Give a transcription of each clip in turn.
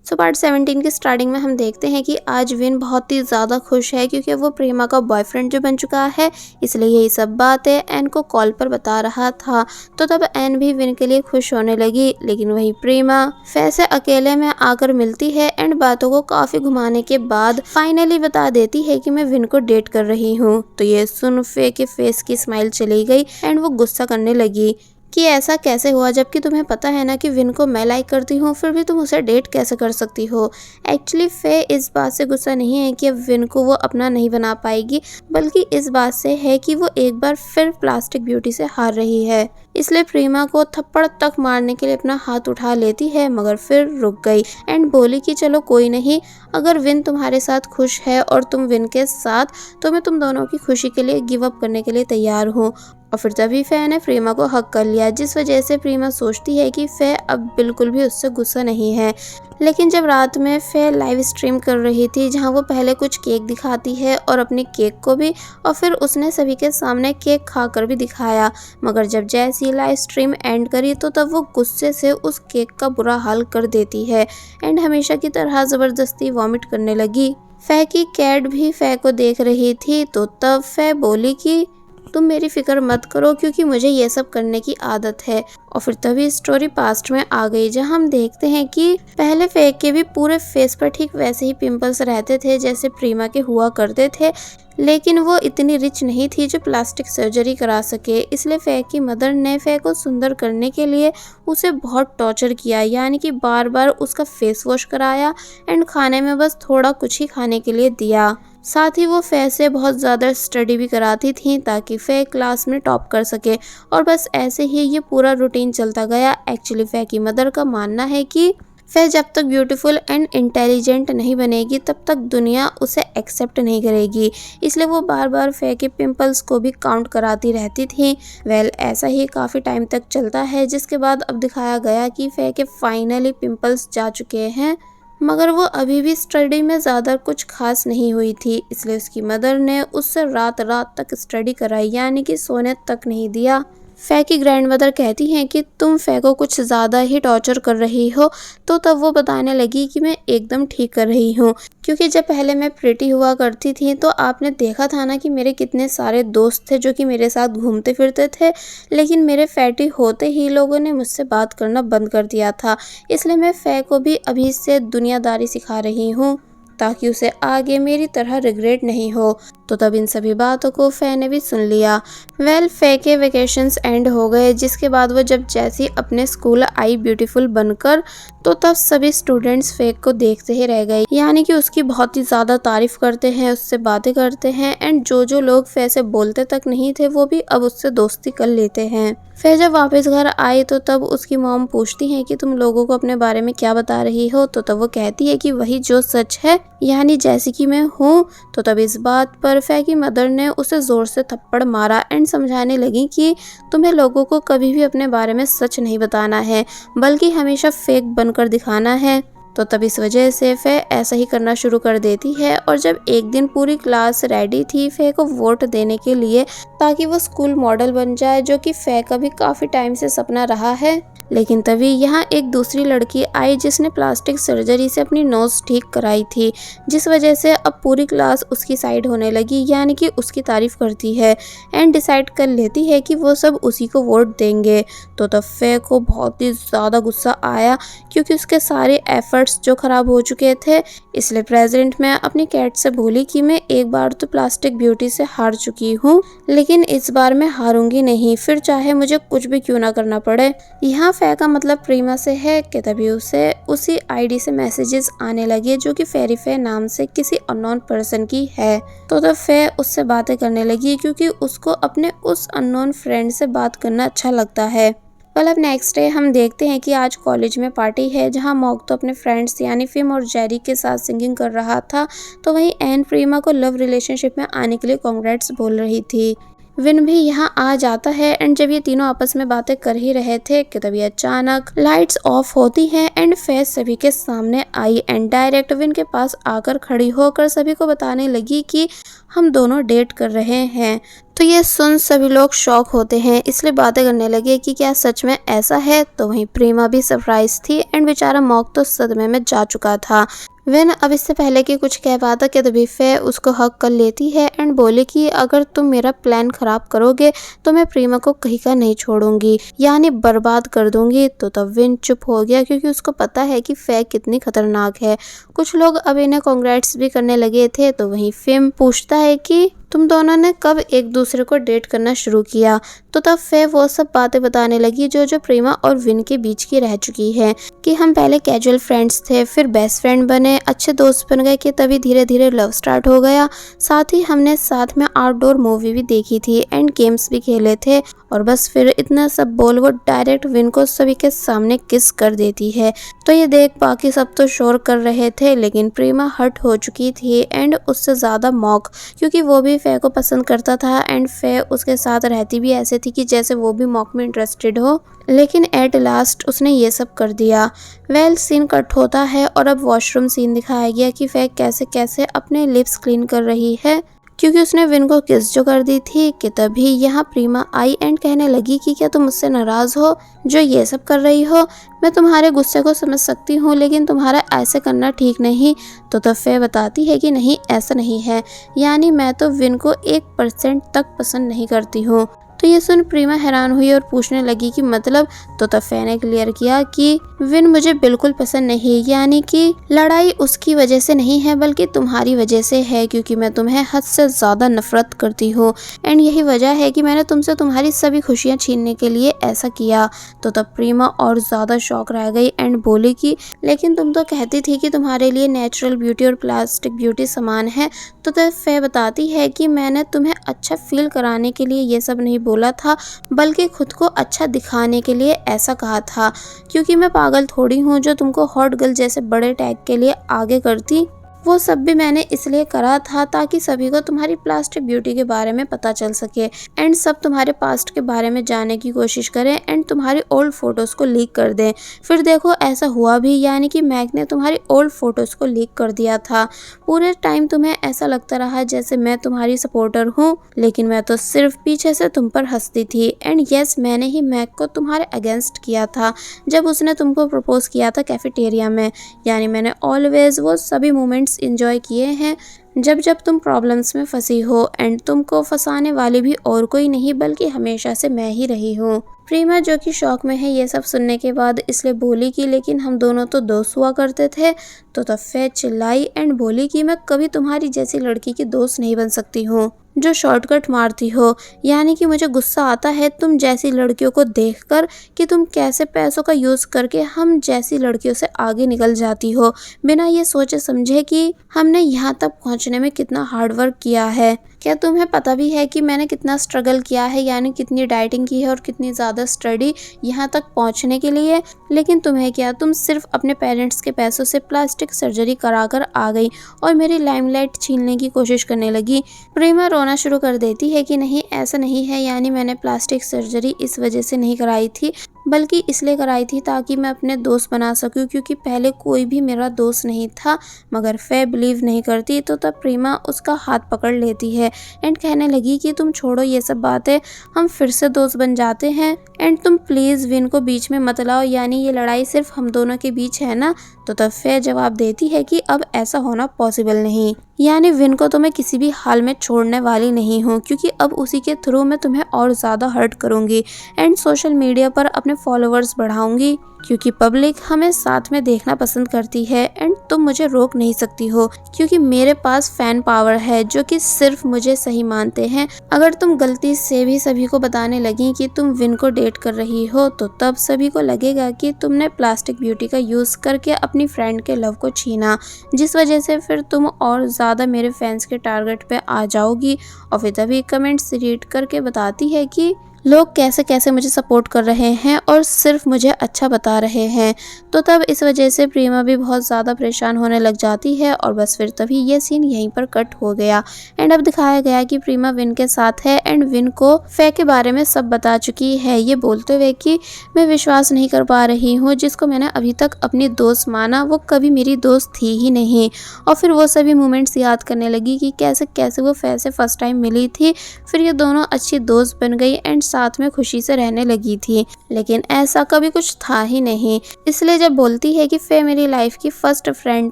So part 17 की starting में हम देखते हैं कि आज विन बहुत ही ज़्यादा खुश है क्योंकि वो प्रेमा का बॉयफ्रेंड जो बन चुका है, इसलिए यही सब बात है एन को कॉल पर बता रहा था। तो तब एन भी विन के लिए खुश होने लगी, लेकिन वही प्रेमा फे से अकेले में आकर मिलती है एंड बातों को काफ़ी घुमाने के बाद फाइनली बता देती है कि मैं विन को डेट कर रही हूँ। तो ये सुन फे के फेस की स्माइल चली गई एंड वो गुस्सा करने लगी कि ऐसा कैसे हुआ, जबकि तुम्हें पता है ना कि विन को मैं लाइक करती हूँ, फिर भी तुम उसे डेट कैसे कर सकती हो। एक्चुअली फे इस बात से गुस्सा नहीं है कि अब विन को वो अपना नहीं बना पाएगी, बल्कि इस बात से है कि वो एक बार फिर प्लास्टिक ब्यूटी से हार रही है। इसलिए प्रेमा को थप्पड़ तक मारने के लिए अपना हाथ उठा लेती है, मगर फिर रुक गई एंड बोली कि चलो कोई नहीं, अगर विन तुम्हारे साथ खुश है और तुम विन के साथ, तो मैं तुम दोनों की खुशी के लिए गिव अप करने के लिए तैयार हूँ। और फिर तभी फे ने प्रेमा को हक कर लिया, जिस वजह से प्रेमा सोचती है कि फे अब बिल्कुल भी उससे गुस्सा नहीं है। लेकिन जब रात में फे लाइव स्ट्रीम कर रही थी, जहां वो पहले कुछ केक दिखाती है और अपने केक को भी, और फिर उसने सभी के सामने केक खाकर भी दिखाया, मगर जब जैसी लाइव स्ट्रीम एंड करी तो तब वो गुस्से से उस केक का बुरा हाल कर देती है एंड हमेशा की तरह ज़बरदस्ती वॉमिट करने लगी। फे की कैट भी फे को देख रही थी, तो तब फे बोली कि तुम मेरी फिक्र मत करो क्योंकि मुझे ये सब करने की आदत है। और फिर तभी स्टोरी पास्ट में आ गई, जहां हम देखते हैं कि पहले फे के भी पूरे फेस पर ठीक वैसे ही पिंपल्स रहते थे जैसे प्रेमा के हुआ करते थे, लेकिन वो इतनी रिच नहीं थी जो प्लास्टिक सर्जरी करा सके। इसलिए फे की मदर ने फे को सुंदर करने के लिए उसे बहुत टॉर्चर किया, यानी कि बार बार उसका फेस वॉश कराया एंड खाने में बस थोड़ा कुछ ही खाने के लिए दिया। साथ ही वो फे से बहुत ज़्यादा स्टडी भी कराती थी ताकि फे क्लास में टॉप कर सके, और बस ऐसे ही ये पूरा रूटीन चलता गया। एक्चुअली फे की मदर का मानना है कि फे जब तक ब्यूटीफुल एंड इंटेलिजेंट नहीं बनेगी तब तक दुनिया उसे एक्सेप्ट नहीं करेगी, इसलिए वो बार बार फे के पिंपल्स को भी काउंट कराती रहती थी। ऐसा ही काफ़ी टाइम तक चलता है, जिसके बाद अब दिखाया गया कि फे के फाइनली पिंपल्स जा चुके हैं, मगर वो अभी भी स्टडी में ज़्यादा कुछ खास नहीं हुई थी। इसलिए उसकी मदर ने उससे रात रात तक स्टडी कराई, यानी कि सोने तक नहीं दिया। फे की ग्रैंड मदर कहती हैं कि तुम फे को कुछ ज़्यादा ही टॉर्चर कर रही हो, तो तब वो बताने लगी कि मैं एकदम ठीक कर रही हूँ, क्योंकि जब पहले मैं प्रिटी हुआ करती थी तो आपने देखा था ना कि मेरे कितने सारे दोस्त थे जो कि मेरे साथ घूमते फिरते थे, लेकिन मेरे फैटी होते ही लोगों ने मुझसे बात करना बंद कर दिया था। इसलिए मैं फे को भी अभी से दुनियादारी सिखा रही हूँ ताकि उसे आगे मेरी तरह रिग्रेट नहीं हो। तो तब इन सभी बातों को फे ने भी सुन लिया। फे के वेकेशंस एंड हो गए, जिसके बाद वो जब जैसी अपने स्कूल आई ब्यूटीफुल बनकर, तो तब सभी स्टूडेंट्स फे को देखते ही रह गए, यानी कि उसकी बहुत ही ज़्यादा तारीफ करते हैं, उससे बातें करते हैं एंड जो लोग फे से बोलते तक नहीं थे वो भी अब उससे दोस्ती कर लेते हैं। फे जब वापस घर आई तो तब उसकी मॉम पूछती है कि तुम लोगों को अपने बारे में क्या बता रही हो, तो तब वो कहती है कि वही जो सच है, यानी जैसी कि मैं हूँ। तो तब इस बात पर फे की मदर ने उसे जोर से थप्पड़ मारा एंड समझाने लगी कि तुम्हें लोगों को कभी भी अपने बारे में सच नहीं बताना है, बल्कि हमेशा फेक बनकर दिखाना है। तो तब इस वजह से फे ऐसा ही करना शुरू कर देती है। और जब एक दिन पूरी क्लास रेडी थी फे को वोट देने के लिए ताकि वो स्कूल मॉडल बन जाए, जो कि फे का भी काफ़ी टाइम से सपना रहा है, लेकिन तभी यहाँ एक दूसरी लड़की आई जिसने प्लास्टिक सर्जरी से अपनी नोज़ ठीक कराई थी, जिस वजह से अब पूरी क्लास उसकी साइड होने लगी, यानी कि उसकी तारीफ करती है एंड डिसाइड कर लेती है कि वो सब उसी को वोट देंगे। तो तब फे को बहुत ही ज़्यादा गुस्सा आया क्योंकि उसके सारे एफर्ट्स जो ख़राब हो चुके थे। इसलिए प्रेजेंट में अपनी कैट से बोली कि मैं एक बार तो प्लास्टिक ब्यूटी से हार चुकी हूँ, लेकिन इस बार मैं हारूंगी नहीं, फिर चाहे मुझे कुछ भी क्यों ना करना पड़े। यहाँ फे का मतलब प्रेमा से है कि तभी उसे उसी आईडी से मैसेजेस आने लगे जो कि फेरी फे नाम से किसी अननोन पर्सन की है। तो तब फे उससे बातें करने लगी क्योंकि उसको अपने उस अननोन फ्रेंड से बात करना अच्छा लगता है। अब नेक्स्ट डे हम देखते हैं कि आज कॉलेज में पार्टी है, जहां मॉक तो अपने फ्रेंड्स यानी फिम और जेरी के साथ सिंगिंग कर रहा था, तो वहीं एन प्रेमा को लव रिलेशनशिप में आने के लिए कॉन्ग्रेट्स बोल रही थी। विन भी यहाँ आ जाता है एंड जब ये तीनों आपस में बातें कर ही रहे थे कि तभी अचानक लाइट्स ऑफ होती हैं एंड फेस सभी के सामने आई एंड डायरेक्ट विन के पास आकर खड़ी होकर सभी को बताने लगी कि हम दोनों डेट कर रहे हैं। तो ये सुन सभी लोग शॉक होते हैं, इसलिए बातें करने लगे कि क्या सच में ऐसा है। तो वहीं प्रेमा भी सरप्राइज थी एंड बेचारा मॉक तो सदमे में जा चुका था। विन अब इससे पहले कि कुछ कह पाता कि तभी फे उसको हक कर लेती है एंड बोले कि अगर तुम मेरा प्लान खराब करोगे तो मैं प्रेमा को कहीं का नहीं छोड़ूंगी, यानी बर्बाद कर दूंगी। तो तब विन चुप हो गया क्योंकि उसको पता है कि फे कितनी खतरनाक है। कुछ लोग अब इन्हें कॉन्ग्रेट्स भी करने लगे थे। तो वहीं फिम पूछता है कि तुम दोनों ने कब एक दूसरे को डेट करना शुरू किया। तो तब फे वो सब बातें बताने लगी जो जो प्रेमा और विन के बीच की रह चुकी है, कि हम पहले कैजुअल फ्रेंड्स थे, फिर बेस्ट फ्रेंड बने, अच्छे दोस्त बन गए, कि तभी धीरे धीरे लव स्टार्ट हो गया। साथ ही हमने साथ में आउटडोर मूवी भी देखी थी एंड गेम्स भी खेले थे। और बस फिर इतना सब बोल वो डायरेक्ट विन को सभी के सामने किस कर देती है। तो ये देख बाकी सब तो शोर कर रहे थे, लेकिन प्रेमा हर्ट हो चुकी थी एंड उससे ज्यादा मॉक, क्योंकि वो भी फे को पसंद करता था एंड फे उसके साथ रहती भी ऐसे थी कि जैसे वो भी मॉक में इंटरेस्टेड हो। लेकिन एट लास्ट उसने ये सब कर दिया। वेल सीन कट होता है और अब वॉशरूम सीन दिखाया गया कि फे कैसे कैसे अपने लिप्स क्लीन कर रही है, क्योंकि उसने विन को किस जो कर दी थी। कि तभी यहाँ प्रीमा आई एंड कहने लगी कि क्या तुम मुझसे नाराज हो जो ये सब कर रही हो। मैं तुम्हारे गुस्से को समझ सकती हूँ, लेकिन तुम्हारा ऐसे करना ठीक नहीं। तो तब फे बताती है कि नहीं ऐसा नहीं है, यानी मैं तो विन को 1% तक पसंद नहीं करती हूँ। तो ये सुन प्रीमा हैरान हुई और पूछने लगी कि मतलब। तो तब फे ने क्लियर किया कि विन मुझे बिल्कुल पसंद नहीं, यानी कि लड़ाई उसकी वजह से नहीं है बल्कि तुम्हारी वजह से है, क्योंकि मैं तुम्हें हद से ज्यादा नफरत करती हूँ एंड यही वजह है कि मैंने तुमसे तुम्हारी सभी खुशियाँ छीनने के लिए ऐसा किया। तो तब प्रीमा और ज्यादा शॉक रह गई एंड बोली कि लेकिन तुम तो कहती थी कि तुम्हारे लिए नेचुरल ब्यूटी और प्लास्टिक ब्यूटी समान है। तो तब फे बताती है कि मैंने तुम्हें अच्छा फील कराने के लिए ये सब नहीं बोला था, बल्कि खुद को अच्छा दिखाने के लिए ऐसा कहा था, क्योंकि मैं पागल थोड़ी हूँ जो तुमको हॉट गर्ल जैसे बड़े टैग के लिए आगे करती। वो सब भी मैंने इसलिए करा था ताकि सभी को तुम्हारी प्लास्टिक ब्यूटी के बारे में पता चल सके एंड सब तुम्हारे पास्ट के बारे में जानने की कोशिश करें एंड तुम्हारी ओल्ड फोटोज को लीक कर दें। फिर देखो ऐसा हुआ भी, यानी कि मैग ने तुम्हारी ओल्ड फोटोज को लीक कर दिया था। पूरे टाइम तुम्हें ऐसा लगता रहा जैसे मैं तुम्हारी सपोर्टर हूँ, लेकिन मैं तो सिर्फ पीछे से तुम पर हंसती थी। एंड यस, मैंने ही मैग को तुम्हारे अगेंस्ट किया था जब उसने तुमको प्रपोज किया था कैफेटेरिया में, यानी मैंने ऑलवेज वो सभी मोमेंट्स एंजॉय किए हैं जब जब तुम प्रॉब्लम्स में फंसी हो एंड तुमको फंसाने वाली भी और कोई नहीं बल्कि हमेशा से मैं ही रही हूँ। प्रीमा जो कि शौक में है ये सब सुनने के बाद इसलिए बोली कि लेकिन हम दोनों तो दोस्त हुआ करते थे। तो तब फे चिल्लाई एंड बोली कि मैं कभी तुम्हारी जैसी लड़की की दोस्त नहीं बन सकती हूँ जो शॉर्टकट मारती हो, यानी कि मुझे गुस्सा आता है तुम जैसी लड़कियों को देखकर कि तुम कैसे पैसों का यूज़ करके हम जैसी लड़कियों से आगे निकल जाती हो बिना ये सोचे समझे कि हमने यहाँ तक पहुँचने में कितना हार्डवर्क किया है। क्या तुम्हें पता भी है कि मैंने कितना स्ट्रगल किया है, यानी कितनी डाइटिंग की है और कितनी ज़्यादा स्टडी यहाँ तक पहुँचने के लिए। लेकिन तुम्हें क्या, तुम सिर्फ अपने पेरेंट्स के पैसों से प्लास्टिक सर्जरी कराकर आ गई और मेरी लाइमलाइट छीनने की कोशिश करने लगी। प्रेमा रोना शुरू कर देती है कि नहीं ऐसा नहीं है, यानी मैंने प्लास्टिक सर्जरी इस वजह से नहीं कराई थी बल्कि इसलिए कराई थी ताकि मैं अपने दोस्त बना सकूं, क्योंकि पहले कोई भी मेरा दोस्त नहीं था। मगर फे बिलीव नहीं करती। तो तब प्रीमा उसका हाथ पकड़ लेती है एंड कहने लगी कि तुम छोड़ो ये सब बातें, हम फिर से दोस्त बन जाते हैं एंड तुम प्लीज़ विन को बीच में मत लाओ, यानी ये लड़ाई सिर्फ हम दोनों के बीच है ना। तो तब फे जवाब देती है कि अब ऐसा होना पॉसिबल नहीं, यानी विन को तो मैं किसी भी हाल में छोड़ने वाली नहीं हूँ, क्योंकि अब उसी के थ्रू मैं तुम्हें और ज़्यादा हर्ट करूँगी एंड सोशल मीडिया पर अपने फॉलोअर्स बढ़ाऊंगी, क्योंकि पब्लिक हमें साथ में देखना पसंद करती है एंड तुम मुझे रोक नहीं सकती हो, क्योंकि मेरे पास फैन पावर है जो कि सिर्फ मुझे सही मानते हैं। अगर तुम गलती से भी सभी को बताने लगी कि तुम विन को डेट कर रही हो तो तब सभी को लगेगा कि तुमने प्लास्टिक ब्यूटी का यूज़ करके अपनी फ्रेंड के लव को छीना, जिस वजह से फिर तुम और ज़्यादा मेरे फैंस के टारगेट पे आ जाओगी। और फिर तभी कमेंट्स रीड करके बताती है कि लोग कैसे कैसे मुझे सपोर्ट कर रहे हैं और सिर्फ मुझे अच्छा बता रहे हैं। तो तब इस वजह से प्रीमा भी बहुत ज़्यादा परेशान होने लग जाती है और बस फिर तभी ये सीन यहीं पर कट हो गया। एंड अब दिखाया गया कि प्रीमा विन के साथ है एंड विन को फे के बारे में सब बता चुकी है, ये बोलते हुए कि मैं विश्वास नहीं कर पा रही हूँ, जिसको मैंने अभी तक अपनी दोस्त माना वो कभी मेरी दोस्त थी ही नहीं। और फिर वो सभी मोमेंट्स याद करने लगी कि कैसे कैसे वो फे से फर्स्ट टाइम मिली थी, फिर ये दोनों अच्छी दोस्त बन गई एंड साथ में खुशी से रहने लगी थी। लेकिन ऐसा कभी कुछ था ही नहीं। इसलिए जब बोलती है कि फे मेरी लाइफ की फर्स्ट फ्रेंड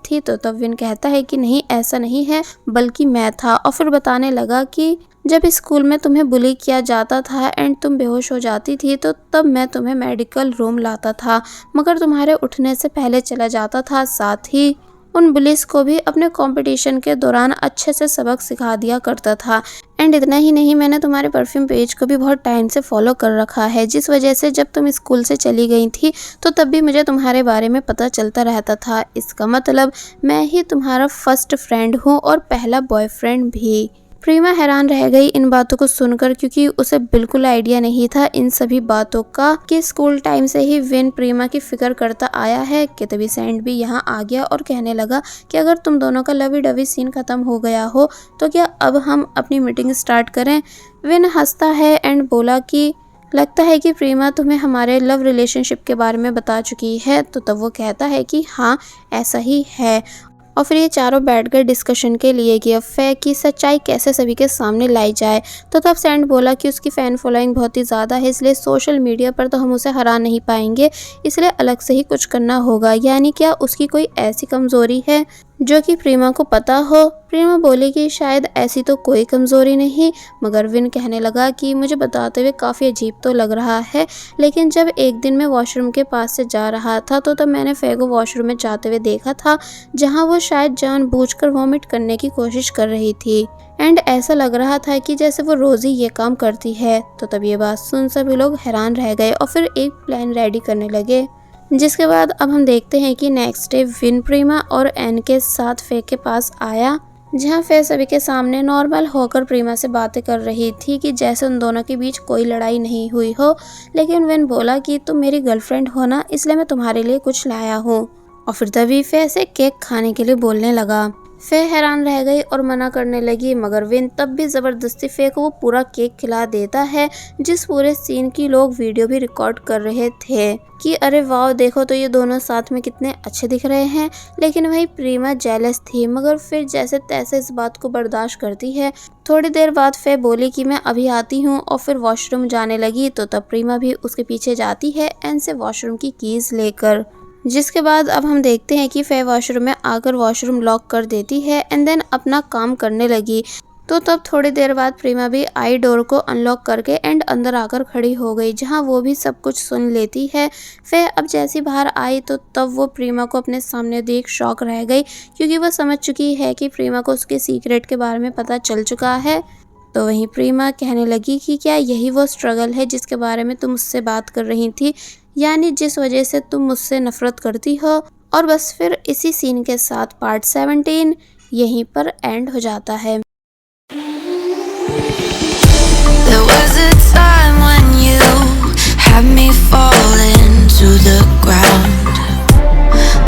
थी, तो तब विन कहता है कि नहीं ऐसा नहीं है, बल्कि मैं था। और फिर बताने लगा कि जब स्कूल में तुम्हें बुली किया जाता था एंड तुम बेहोश हो जाती थी, तो तब मैं तुम्हें मेडिकल रूम लाता था, मगर तुम्हारे उठने से पहले चला जाता था। साथ ही उन बुलिस को भी अपने कंपटीशन के दौरान अच्छे से सबक सिखा दिया करता था। एंड इतना ही नहीं, मैंने तुम्हारे परफ्यूम पेज को भी बहुत टाइम से फॉलो कर रखा है, जिस वजह से जब तुम स्कूल से चली गई थी तो तब भी मुझे तुम्हारे बारे में पता चलता रहता था। इसका मतलब मैं ही तुम्हारा फर्स्ट फ्रेंड हूँ और पहला बॉयफ्रेंड भी। प्रीमा हैरान रह गई इन बातों को सुनकर, क्योंकि उसे बिल्कुल आइडिया नहीं था इन सभी बातों का कि स्कूल टाइम से ही विन प्रीमा की फिक्र करता आया है। कि तभी सैंड भी यहाँ आ गया और कहने लगा कि अगर तुम दोनों का लवी डवी सीन खत्म हो गया हो तो क्या अब हम अपनी मीटिंग स्टार्ट करें। विन हंसता है एंड बोला कि लगता है कि प्रीमा तुम्हें हमारे लव रिलेशनशिप के बारे में बता चुकी है। तो तब वो कहता है कि हाँ ऐसा ही है। और फिर ये चारों बैठकर डिस्कशन के लिए कि अब फे की सच्चाई कैसे सभी के सामने लाई जाए। तो तब सैंड बोला कि उसकी फ़ैन फॉलोइंग बहुत ही ज़्यादा है, इसलिए सोशल मीडिया पर तो हम उसे हरा नहीं पाएंगे, इसलिए अलग से ही कुछ करना होगा। यानी क्या उसकी कोई ऐसी कमज़ोरी है जो कि प्रीमा को पता हो। प्रीमा बोली कि शायद ऐसी तो कोई कमज़ोरी नहीं, मगर विन कहने लगा कि मुझे बताते हुए काफ़ी अजीब तो लग रहा है, लेकिन जब एक दिन मैं वॉशरूम के पास से जा रहा था तो तब मैंने फे को वॉशरूम में जाते हुए देखा था, जहां वो शायद जानबूझकर वॉमिट करने की कोशिश कर रही थी एंड ऐसा लग रहा था कि जैसे वो रोज़ ही ये काम करती है। तो तब ये बात सुन सभी लोग हैरान रह गए और फिर एक प्लान रेडी करने लगे। जिसके बाद अब हम देखते हैं कि नेक्स्ट डे विन प्रीमा और एन के साथ फे के पास आया, जहां फे सभी के सामने नॉर्मल होकर प्रीमा से बातें कर रही थी कि जैसे उन दोनों के बीच कोई लड़ाई नहीं हुई हो। लेकिन विन बोला कि तुम मेरी गर्लफ्रेंड हो ना, इसलिए मैं तुम्हारे लिए कुछ लाया हूँ। और फिर तभी फे से केक खाने के लिए बोलने लगा। फे हैरान रह गई और मना करने लगी, मगर विन तब भी ज़बरदस्ती फे को वो पूरा केक खिला देता है, जिस पूरे सीन की लोग वीडियो भी रिकॉर्ड कर रहे थे कि अरे वाह देखो तो ये दोनों साथ में कितने अच्छे दिख रहे हैं। लेकिन वही प्रीमा जेलस थी, मगर फिर जैसे तैसे इस बात को बर्दाश्त करती है। थोड़ी देर बाद फे बोली कि मैं अभी आती हूँ और फिर वॉशरूम जाने लगी। तो तब प्रीमा भी उसके पीछे जाती है एन से वॉशरूम की कीज़ लेकर। जिसके बाद अब हम देखते हैं कि फे वॉशरूम में आकर वॉशरूम लॉक कर देती है एंड देन अपना काम करने लगी। तो तब थोड़ी देर बाद प्रीमा भी आई डोर को अनलॉक करके एंड अंदर आकर खड़ी हो गई, जहां वो भी सब कुछ सुन लेती है। फे अब जैसी बाहर आई तो तब वो प्रीमा को अपने सामने देख शॉक रह गई, क्योंकि वो समझ चुकी है कि प्रीमा को उसके सीक्रेट के बारे में पता चल चुका है। तो वहीं प्रीमा कहने लगी कि क्या यही वो स्ट्रगल है जिसके बारे में तुम मुझसे बात कर रही थी, यानी जिस वजह से तुम मुझसे नफरत करती हो। और बस फिर इसी सीन के साथ पार्ट 17 यहीं पर एंड हो जाता है। There was a time when you had me falling to the ground.